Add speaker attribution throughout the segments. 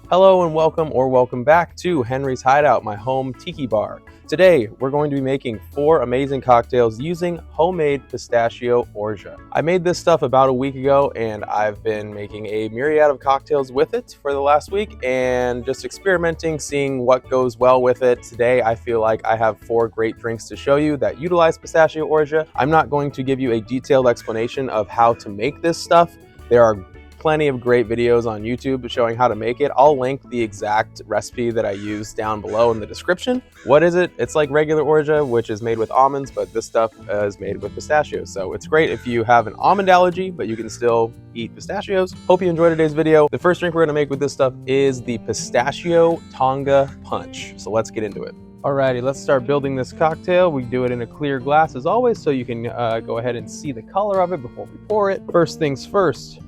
Speaker 1: Hello and welcome back to Henry's Hideout, my home tiki bar. Today, we're going to be making 4 amazing cocktails using homemade pistachio orgeat. I made this stuff about a week ago and I've been making a myriad of cocktails with it for the last week and just experimenting, seeing what goes well with it. Today, I feel like I have 4 great drinks to show you that utilize pistachio orgeat. I'm not going to give you a detailed explanation of how to make this stuff. There are plenty of great videos on YouTube showing how to make it. I'll link the exact recipe that I use down below in the description. What is it? It's like regular orgeat, which is made with almonds, but this stuff is made with pistachios. So it's great if you have an almond allergy, but you can still eat pistachios. Hope you enjoyed today's video. The first drink we're gonna make with this stuff is the Pistachio Tonga Punch. So let's get into it. Alrighty, let's start building this cocktail. We do it in a clear glass as always, so you can go ahead and see the color of it before we pour it. First things first,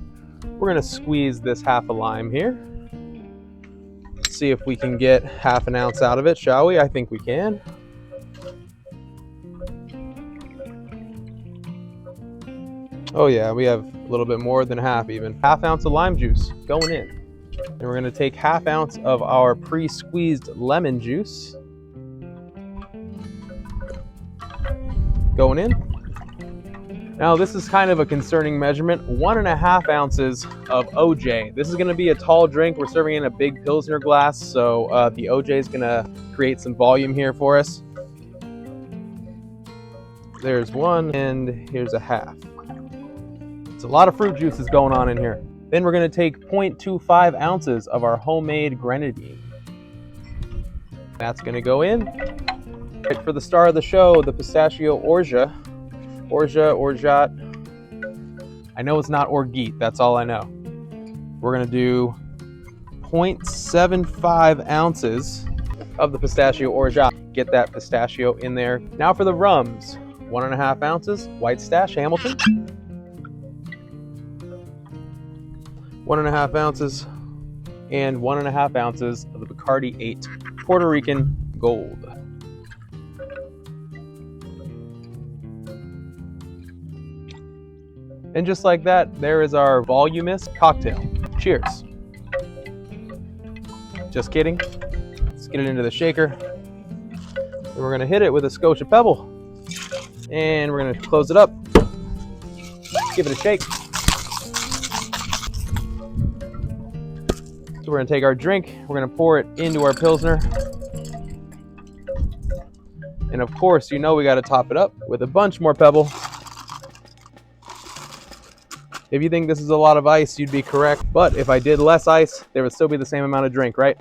Speaker 1: we're gonna squeeze this half a lime here. See if we can get half an ounce out of it, shall we? I think we can. Oh yeah, we have a little bit more than half even. Half ounce of lime juice going in. And we're gonna take half ounce of our pre-squeezed lemon juice. Going in. Now this is kind of a concerning measurement, 1.5 ounces of OJ. This is gonna be a tall drink. We're serving in a big Pilsner glass, so the OJ is gonna create some volume here for us. There's 1, and here's a half. It's a lot of fruit juices going on in here. Then we're gonna take 0.25 ounces of our homemade grenadine. That's gonna go in. Right, for the star of the show, the Pistachio Orgeat. Orgeat. I know it's not Orgeat, that's all I know. We're gonna do 0.75 ounces of the Pistachio Orgeat. Get that pistachio in there. Now for the rums, 1.5 ounces, White Stache, Hamilton. 1.5 ounces, and 1.5 ounces of the Bacardi 8 Puerto Rican Gold. And just like that, there is our voluminous cocktail. Cheers. Just kidding. Let's get it into the shaker. And we're gonna hit it with a Scotia Pebble. And we're gonna close it up. Give it a shake. So we're gonna take our drink, we're gonna pour it into our Pilsner. And of course, you know we gotta top it up with a bunch more Pebble. If you think this is a lot of ice, you'd be correct. But if I did less ice, there would still be the same amount of drink, right?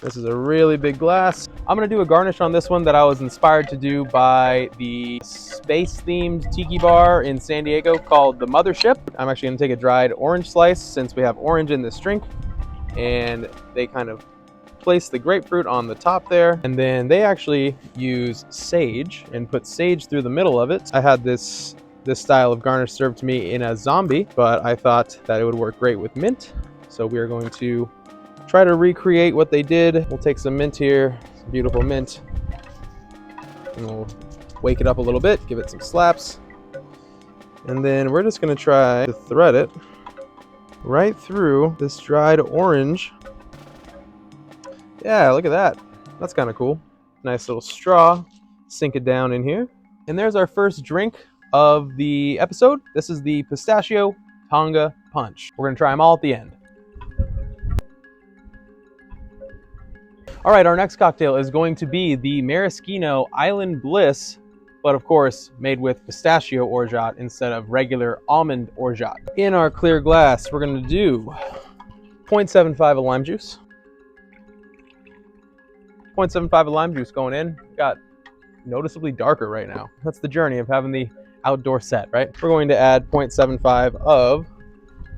Speaker 1: This is a really big glass. I'm gonna do a garnish on this one that I was inspired to do by the space-themed tiki bar in San Diego called the Mothership. I'm actually gonna take a dried orange slice since we have orange in this drink. And they kind of place the grapefruit on the top there. And then they actually use sage and put sage through the middle of it. I had this style of garnish served to me in a zombie, but I thought that it would work great with mint. So we are going to try to recreate what they did. We'll take some mint here, some beautiful mint, and we'll wake it up a little bit, give it some slaps. And then we're just gonna try to thread it right through this dried orange. Yeah, look at that. That's kind of cool. Nice little straw, sink it down in here. And there's our first drink of the episode. This is the Pistachio Tonga Punch. We're gonna try them all at the end. All right, our next cocktail is going to be the Maraschino Island Bliss, but of course made with pistachio orgeat instead of regular almond orgeat. In our clear glass, we're gonna do 0.75 of lime juice. 0.75 of lime juice going in. Got noticeably darker right now. That's the journey of having the outdoor set, right? We're going to add 0.75 of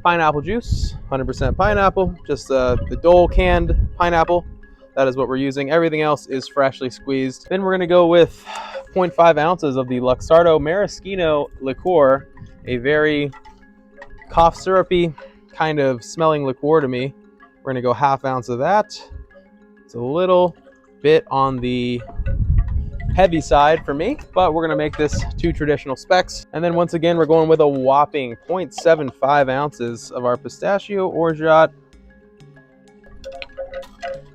Speaker 1: pineapple juice, 100% pineapple, just the Dole canned pineapple. That is what we're using. Everything else is freshly squeezed. Then we're gonna go with 0.5 ounces of the Luxardo Maraschino liqueur, a very cough syrupy kind of smelling liqueur to me. We're gonna go half ounce of that. It's a little bit on the heavy side for me, but we're gonna make this 2 traditional specs. And then once again, we're going with a whopping 0.75 ounces of our pistachio orgeat.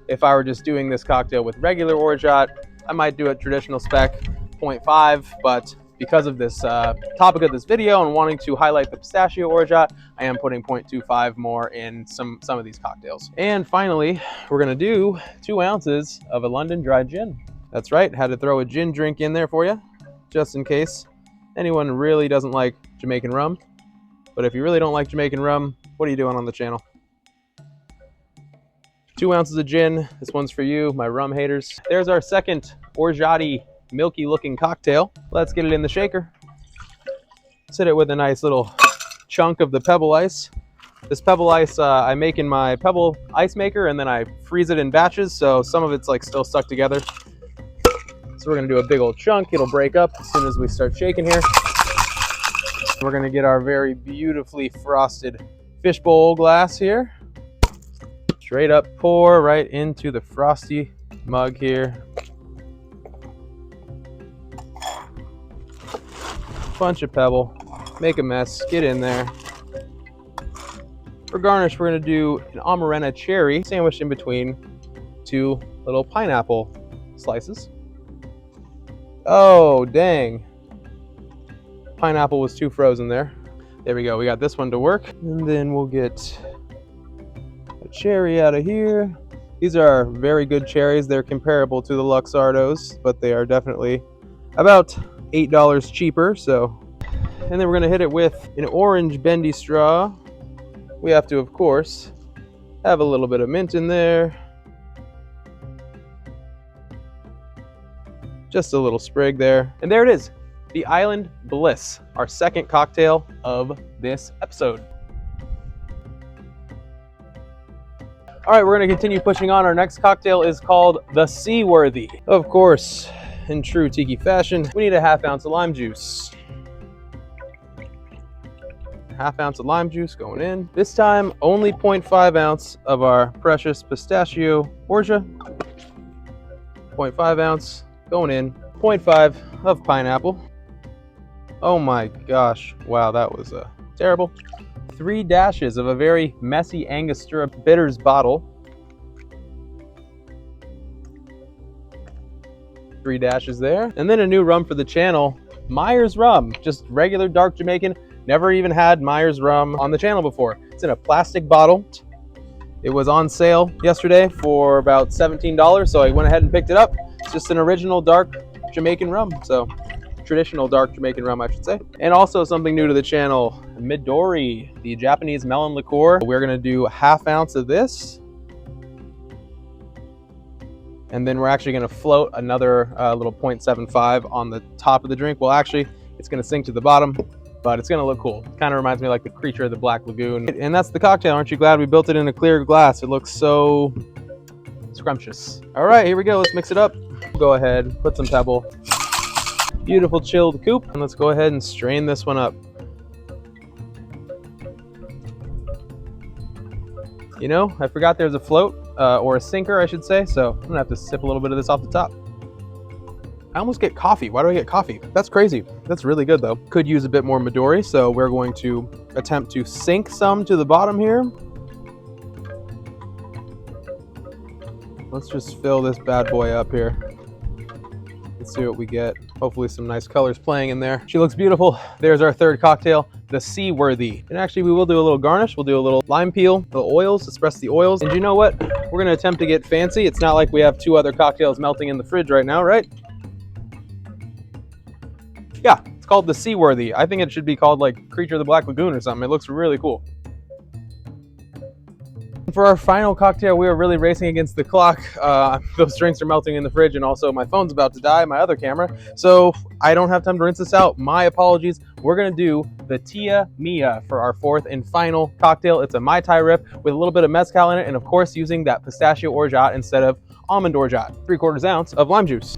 Speaker 1: If I were just doing this cocktail with regular orgeat, I might do a traditional spec 0.5, but because of this topic of this video and wanting to highlight the pistachio orgeat, I am putting 0.25 more in some of these cocktails. And finally, we're gonna do 2 ounces of a London dry gin. That's right, had to throw a gin drink in there for you, just in case anyone really doesn't like Jamaican rum. But if you really don't like Jamaican rum, what are you doing on the channel? 2 ounces of gin. This one's for you, my rum haters. There's our second orgeat-y, milky looking cocktail. Let's get it in the shaker. Sit it with a nice little chunk of the pebble ice. This pebble ice I make in my pebble ice maker, and then I freeze it in batches, so some of it's like still stuck together. So we're gonna do a big old chunk. It'll break up as soon as we start shaking here. We're gonna get our very beautifully frosted fishbowl glass here. Straight up pour right into the frosty mug here. Bunch of pebble, make a mess, get in there. For garnish, we're gonna do an amarena cherry sandwiched in between 2 little pineapple slices. Oh, dang. Pineapple was too frozen there. There we go, we got this one to work. And then we'll get a cherry out of here. These are very good cherries. They're comparable to the Luxardos, but they are definitely about $8 cheaper, so. And then we're gonna hit it with an orange bendy straw. We have to, of course, have a little bit of mint in there. Just a little sprig there. And there it is, the Island Bliss, our second cocktail of this episode. All right, we're gonna continue pushing on. Our next cocktail is called the Seaworthy. Of course, in true Tiki fashion, we need a 1/2 ounce of lime juice. 1/2 ounce of lime juice going in. This time, only 0.5 ounce of our precious pistachio orgeat. 0.5 ounce going in. 0.5 of pineapple. Oh my gosh, wow, that was terrible. 3 dashes of a very messy Angostura bitters bottle. 3 dashes there. And then a new rum for the channel, Myer's rum, just regular dark Jamaican. Never even had Myer's rum on the channel before. It's in a plastic bottle. It was on sale yesterday for about $17, so I went ahead and picked it up. It's just an original dark Jamaican rum, so traditional dark Jamaican rum, I should say. And also something new to the channel, Midori, the Japanese melon liqueur. We're gonna do 1/2 ounce of this. And then we're actually gonna float another little 0.75 on the top of the drink. Well, actually, it's gonna sink to the bottom, but it's gonna look cool. Kind of reminds me like the creature of the Black Lagoon. And that's the cocktail. Aren't you glad we built it in a clear glass? It looks so scrumptious. All right, here we go. Let's mix it up. Go ahead, put some pebble. Beautiful chilled coupe. And let's go ahead and strain this one up. You know, I forgot there's a float, or a sinker, I should say, so I'm gonna have to sip a little bit of this off the top. I almost get coffee. Why do I get coffee? That's crazy. That's really good though. Could use a bit more Midori, so we're going to attempt to sink some to the bottom here. Let's just fill this bad boy up here. Let's see what we get. Hopefully some nice colors playing in there. She looks beautiful. There's our third cocktail, the Seaworthy. And actually we will do a little garnish. We'll do a little lime peel, the oils, express the oils. And you know what? We're gonna attempt to get fancy. It's not like we have 2 other cocktails melting in the fridge right now, right? Yeah, it's called the Seaworthy. I think it should be called like Creature of the Black Lagoon or something. It looks really cool. For our final cocktail, we are really racing against the clock. Those drinks are melting in the fridge, and also my phone's about to die, my other camera. So I don't have time to rinse this out. My apologies. We're gonna do the Tia Mia for our 4th and final cocktail. It's a Mai Tai rip with a little bit of mezcal in it, and of course using that pistachio orgeat instead of almond orgeat. 3/4 ounce of lime juice.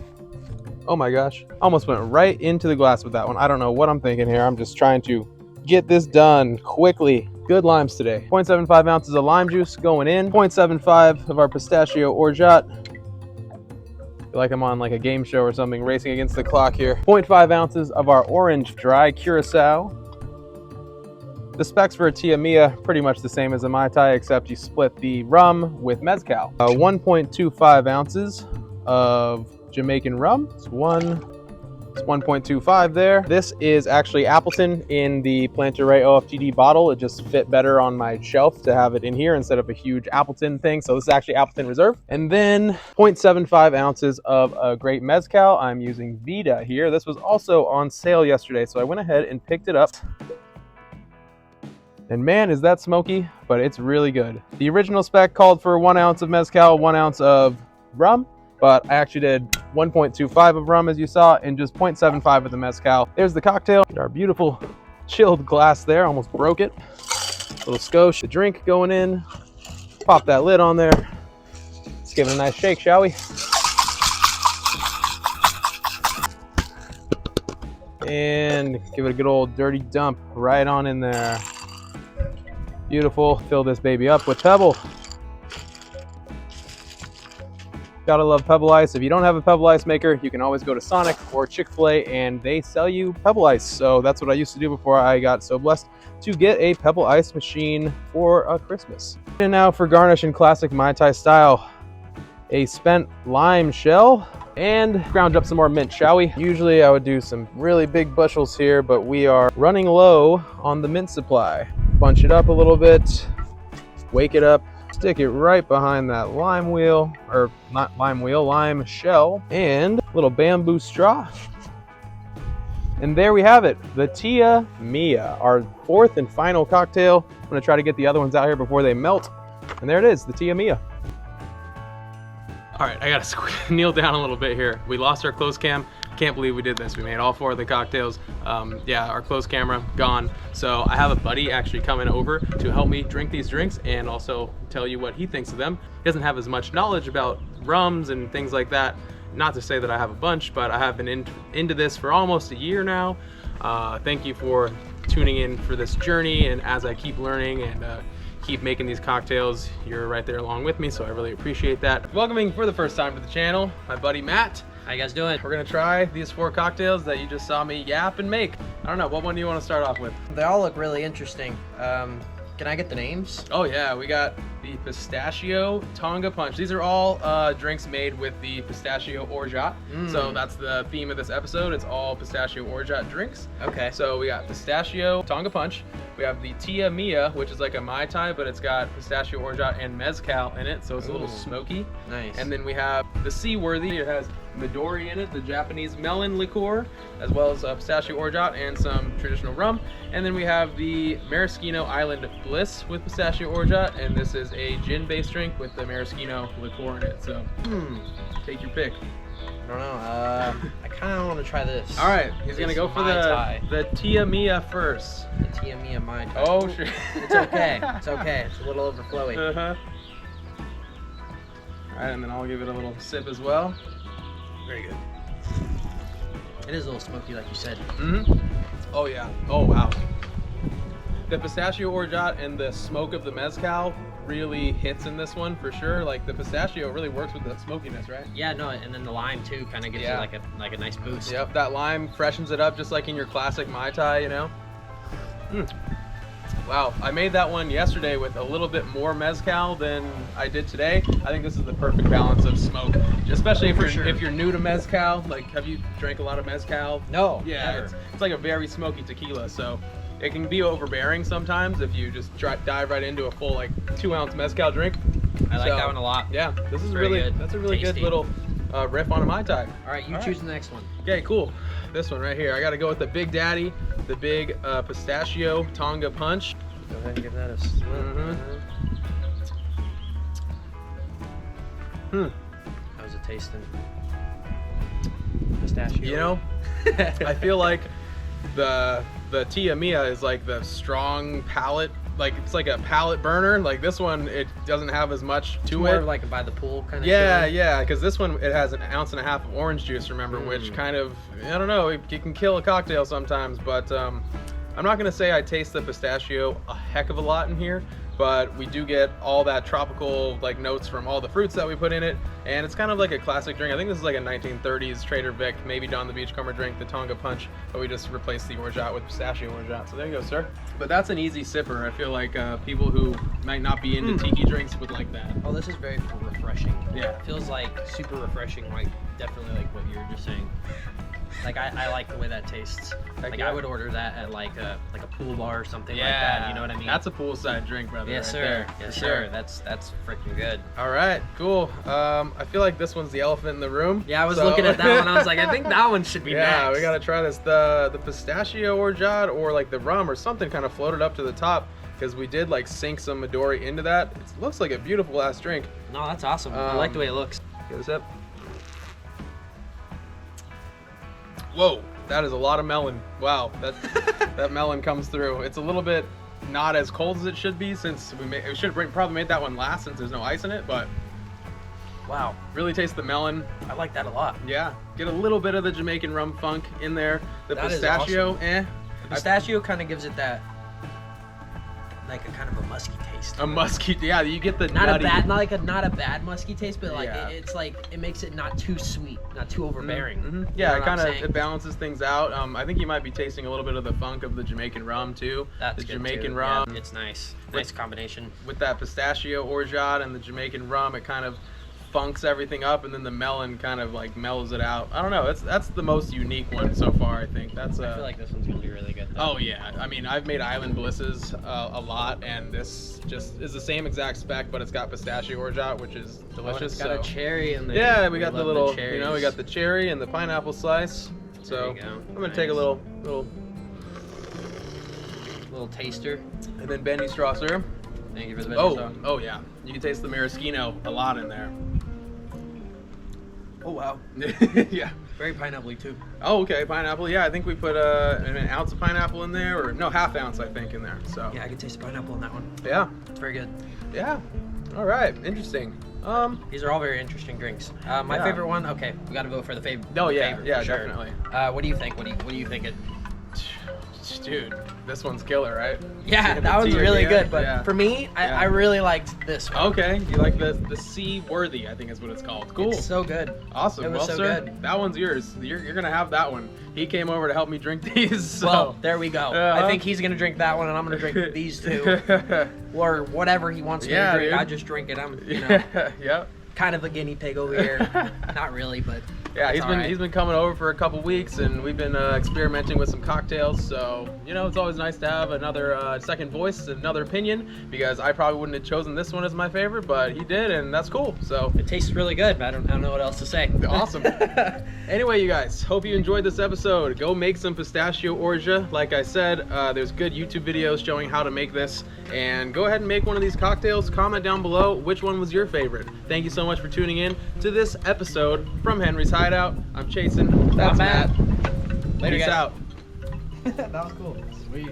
Speaker 1: Oh my gosh, almost went right into the glass with that one. I don't know what I'm thinking here. I'm just trying to get this done quickly. Good limes today. 0.75 ounces of lime juice going in. 0.75 of our pistachio orgeat. I feel like I'm on like a game show or something, racing against the clock here. 0.5 ounces of our orange dry curacao. The specs for a Tia Mia, pretty much the same as a Mai Tai, except you split the rum with mezcal. 1.25 ounces of Jamaican rum. It's 1.25 there. This is actually Appleton in the Plantaray OFTD bottle. It just fit better on my shelf to have it in here instead of a huge Appleton thing. So this is actually Appleton Reserve. And then 0.75 ounces of a great mezcal. I'm using Vida here. This was also on sale yesterday, so I went ahead and picked it up. And man, is that smoky, but it's really good. The original spec called for 1 ounce of mezcal, 1 ounce of rum, but I actually did 1.25 of rum, as you saw, and just 0.75 of the mezcal. There's the cocktail. Get our beautiful chilled glass there. Almost broke it. A little skosh. The drink going in. Pop that lid on there. Let's give it a nice shake, shall we? And give it a good old dirty dump right on in there. Beautiful. Fill this baby up with Pebble. Gotta love Pebble Ice. If you don't have a Pebble Ice maker, you can always go to Sonic or Chick-fil-A and they sell you Pebble Ice. So that's what I used to do before I got so blessed to get a Pebble Ice machine for Christmas. And now for garnish in classic Mai Tai style, a spent lime shell and ground up some more mint, shall we? Usually I would do some really big bushels here, but we are running low on the mint supply. Bunch it up a little bit, wake it up, stick it right behind that lime wheel, or not lime wheel, lime shell, and a little bamboo straw. And there we have it, the Tia Mia, our fourth and final cocktail. I'm gonna try to get the other ones out here before they melt. And there it is, the Tia Mia. All right, I gotta kneel down a little bit here. We lost our close cam. Can't believe we did this. We made all 4 of the cocktails. Yeah, our close camera gone. So I have a buddy actually coming over to help me drink these drinks and also tell you what he thinks of them. He doesn't have as much knowledge about rums and things like that. Not to say that I have a bunch, but I have been into this for almost a year now. Thank you for tuning in for this journey, and as I keep learning and keep making these cocktails, you're right there along with me, so I really appreciate that. Welcoming for the first time to the channel, my buddy Matt.
Speaker 2: How you guys doing?
Speaker 1: We're gonna try these 4 cocktails that you just saw me yap and make. I don't know, what one do you want to start off with?
Speaker 2: They all look really interesting. Can I get the names?
Speaker 1: Oh yeah, we got the Pistachio Tonga Punch. These are all drinks made with the Pistachio Orgeat. So that's the theme of this episode. It's all Pistachio Orgeat drinks.
Speaker 2: Okay.
Speaker 1: So we got Pistachio Tonga Punch. We have the Tia Mia, which is like a Mai Tai, but it's got Pistachio Orgeat and mezcal in it, so it's a little smoky.
Speaker 2: Nice.
Speaker 1: And then we have the SEAWORTHY. It has Midori in it, the Japanese melon liqueur, as well as Pistachio Orgeat and some traditional rum. And then we have the Maraschino Island BLISS with Pistachio Orgeat, and this is a gin-based drink with the Maraschino liqueur in it. So, take your pick.
Speaker 2: I don't know. I kind of want to try this.
Speaker 1: All right, he's gonna go for the Tia Mia first.
Speaker 2: The Tia Mia Mai Tai.
Speaker 1: Oh, sure.
Speaker 2: It's okay. It's okay. It's a little overflowing.
Speaker 1: All right, and then I'll give it a little sip as well.
Speaker 2: Very good. It is a little smoky, like you said.
Speaker 1: Oh yeah. Oh wow. The Pistachio Orgeat and the smoke of the mezcal really hits in this one for sure. Like the pistachio really works with the smokiness, right?
Speaker 2: Yeah, no, and then the lime too kind of gives you like a nice boost.
Speaker 1: Yep, that lime freshens it up just like in your classic Mai Tai, you know. Wow, I made that one yesterday with a little bit more mezcal than I did today. I think this is the perfect balance of smoke, especially if you're new to mezcal. Like, have you drank a lot of mezcal?
Speaker 2: No,
Speaker 1: yeah,
Speaker 2: never.
Speaker 1: It's like a very smoky tequila, so it can be overbearing sometimes if you just dive right into a full like 2-ounce mezcal drink.
Speaker 2: I like that one a lot.
Speaker 1: Yeah, this is
Speaker 2: Very
Speaker 1: really
Speaker 2: good.
Speaker 1: That's a really
Speaker 2: Tasty.
Speaker 1: good little riff on a Mai Tai.
Speaker 2: All right, you choose the next one.
Speaker 1: Okay, cool. This one right here. I got to go with the Big Daddy, the big Pistachio Tonga Punch.
Speaker 2: Go ahead and give that a slip. How's it tasting? Pistachio.
Speaker 1: You know, I feel like the Tia Mia is like the strong palate, like it's like a palate burner. Like this one, it doesn't have as much to
Speaker 2: more
Speaker 1: it.
Speaker 2: Like a by the pool kind of.
Speaker 1: Yeah, because this one it has 1.5 ounces of orange juice. Remember, which kind of, I don't know, it can kill a cocktail sometimes. But I'm not gonna say I taste the pistachio a heck of a lot in here, but we do get all that tropical like notes from all the fruits that we put in it, and it's kind of like a classic drink. I think this is like a 1930s Trader Vic, maybe Don the Beachcomber drink, the Tonga Punch, but we just replaced the Orgeat with Pistachio Orgeat. So there you go, sir. But that's an easy sipper. I feel like people who might not be into tiki drinks would like that.
Speaker 2: Oh, this is very refreshing.
Speaker 1: Yeah.
Speaker 2: It feels like super refreshing, like definitely like what you were just saying. Like I like the way that tastes.
Speaker 1: Heck
Speaker 2: Like
Speaker 1: yeah.
Speaker 2: I would order that at like a pool bar or something like that. You know what I mean?
Speaker 1: That's a poolside drink, brother.
Speaker 2: yes,
Speaker 1: right
Speaker 2: sir.
Speaker 1: there.
Speaker 2: Yes,
Speaker 1: For
Speaker 2: sir.
Speaker 1: sure.
Speaker 2: That's freaking good.
Speaker 1: All right, cool. I feel like this one's the elephant in the room.
Speaker 2: Yeah, I was
Speaker 1: so-
Speaker 2: looking at that one. I was like, I think that one should be
Speaker 1: Yeah,
Speaker 2: next.
Speaker 1: we gotta try this. The Pistachio Orgeat or like the rum or something kind of floated up to the top because we did like sink some Midori into that. It looks like a beautiful ass drink.
Speaker 2: No, that's awesome. I like the way it looks.
Speaker 1: Give this up. Whoa, that is a lot of melon. Wow, that melon comes through. It's a little bit not as cold as it should be since we should have probably made that one last since there's no ice in it, but
Speaker 2: Wow,
Speaker 1: really taste the melon.
Speaker 2: I like that a lot.
Speaker 1: Yeah, get a little bit of the Jamaican rum funk in there. The
Speaker 2: That is
Speaker 1: pistachio,
Speaker 2: The pistachio kind of gives it that, like a kind of a musky taste.
Speaker 1: a musky. Yeah, you get the
Speaker 2: Not
Speaker 1: nutty.
Speaker 2: a bad, not a bad musky taste, but like
Speaker 1: Yeah.
Speaker 2: it's like it makes it not too sweet, not too overbearing.
Speaker 1: Mhm.
Speaker 2: You
Speaker 1: Yeah,
Speaker 2: know
Speaker 1: it
Speaker 2: what I'm
Speaker 1: kind of
Speaker 2: saying?
Speaker 1: it balances things out. I think you might be tasting a little bit of the funk of the Jamaican rum too.
Speaker 2: That's
Speaker 1: the
Speaker 2: good
Speaker 1: Jamaican
Speaker 2: too.
Speaker 1: rum
Speaker 2: Yeah, it's nice. Nice combination.
Speaker 1: with that pistachio orgeat and the Jamaican rum. It kind of funks everything up, and then the melon kind of like mellows it out. I don't know. That's the most unique one so far. I think that's.
Speaker 2: I feel like this one's gonna be really good. Though.
Speaker 1: Oh yeah, I mean I've made Island Blisses a lot, and this just is the same exact spec, but it's got pistachio orgeat, which is delicious.
Speaker 2: It's got a cherry in there.
Speaker 1: Yeah, we got the
Speaker 2: love
Speaker 1: little,
Speaker 2: cherries.
Speaker 1: you know, we got the cherry and the pineapple slice. So
Speaker 2: There you go.
Speaker 1: I'm gonna take a little,
Speaker 2: little taster.
Speaker 1: and then Benny Strasser.
Speaker 2: Thank you for the
Speaker 1: Oh yeah, you can taste the maraschino a lot in there.
Speaker 2: Oh wow.
Speaker 1: Yeah.
Speaker 2: Very pineapple-y too.
Speaker 1: Oh okay, pineapple. Yeah, I think we put an ounce of pineapple in there, or no, half ounce I think in there. So
Speaker 2: Yeah, I can taste the pineapple in that one.
Speaker 1: yeah,
Speaker 2: It's very good.
Speaker 1: yeah. All right, interesting.
Speaker 2: These are all very interesting drinks. My
Speaker 1: Yeah.
Speaker 2: favorite one. Okay, we got to vote for the favorite.
Speaker 1: Oh yeah,
Speaker 2: favorite,
Speaker 1: yeah,
Speaker 2: for sure.
Speaker 1: definitely.
Speaker 2: What do you think? What do you think?
Speaker 1: Dude, this one's killer, right?
Speaker 2: Yeah,
Speaker 1: The
Speaker 2: that one's really
Speaker 1: Tia,
Speaker 2: good. But
Speaker 1: yeah.
Speaker 2: for me,
Speaker 1: Yeah.
Speaker 2: I really liked this one.
Speaker 1: Okay, you like the SEAWORTHY, I think is what it's called. Cool.
Speaker 2: It's so good.
Speaker 1: Awesome.
Speaker 2: It was
Speaker 1: Well,
Speaker 2: so
Speaker 1: sir,
Speaker 2: good.
Speaker 1: that one's yours. You're gonna have that one. He came over to help me drink these. So.
Speaker 2: Well, there we go.
Speaker 1: Uh-huh.
Speaker 2: I think he's gonna drink that one, and I'm gonna drink these two, or whatever he wants me
Speaker 1: Yeah,
Speaker 2: to drink.
Speaker 1: dude.
Speaker 2: I just drink it. I'm, you know,
Speaker 1: Yep.
Speaker 2: kind of a guinea pig over here. Not really, but
Speaker 1: Yeah,
Speaker 2: that's
Speaker 1: he's been coming over for a couple weeks, and we've been experimenting with some cocktails. So you know, it's always nice to have another second voice, another opinion, because I probably wouldn't have chosen this one as my favorite, but he did, and that's cool. So
Speaker 2: It tastes really good, but I don't know what else to say.
Speaker 1: awesome. Anyway, you guys, hope you enjoyed this episode. Go make some pistachio orgeat. Like I said, there's good YouTube videos showing how to make this, and go ahead and make one of these cocktails. Comment down below which one was your favorite. Thank you so much for tuning in to this episode from Henry's Hideout. I'm Chasen. That's
Speaker 2: I'm Matt.
Speaker 1: Matt.
Speaker 2: Later,
Speaker 1: Peace
Speaker 2: guys.
Speaker 1: out.
Speaker 2: That was cool.
Speaker 1: Sweet.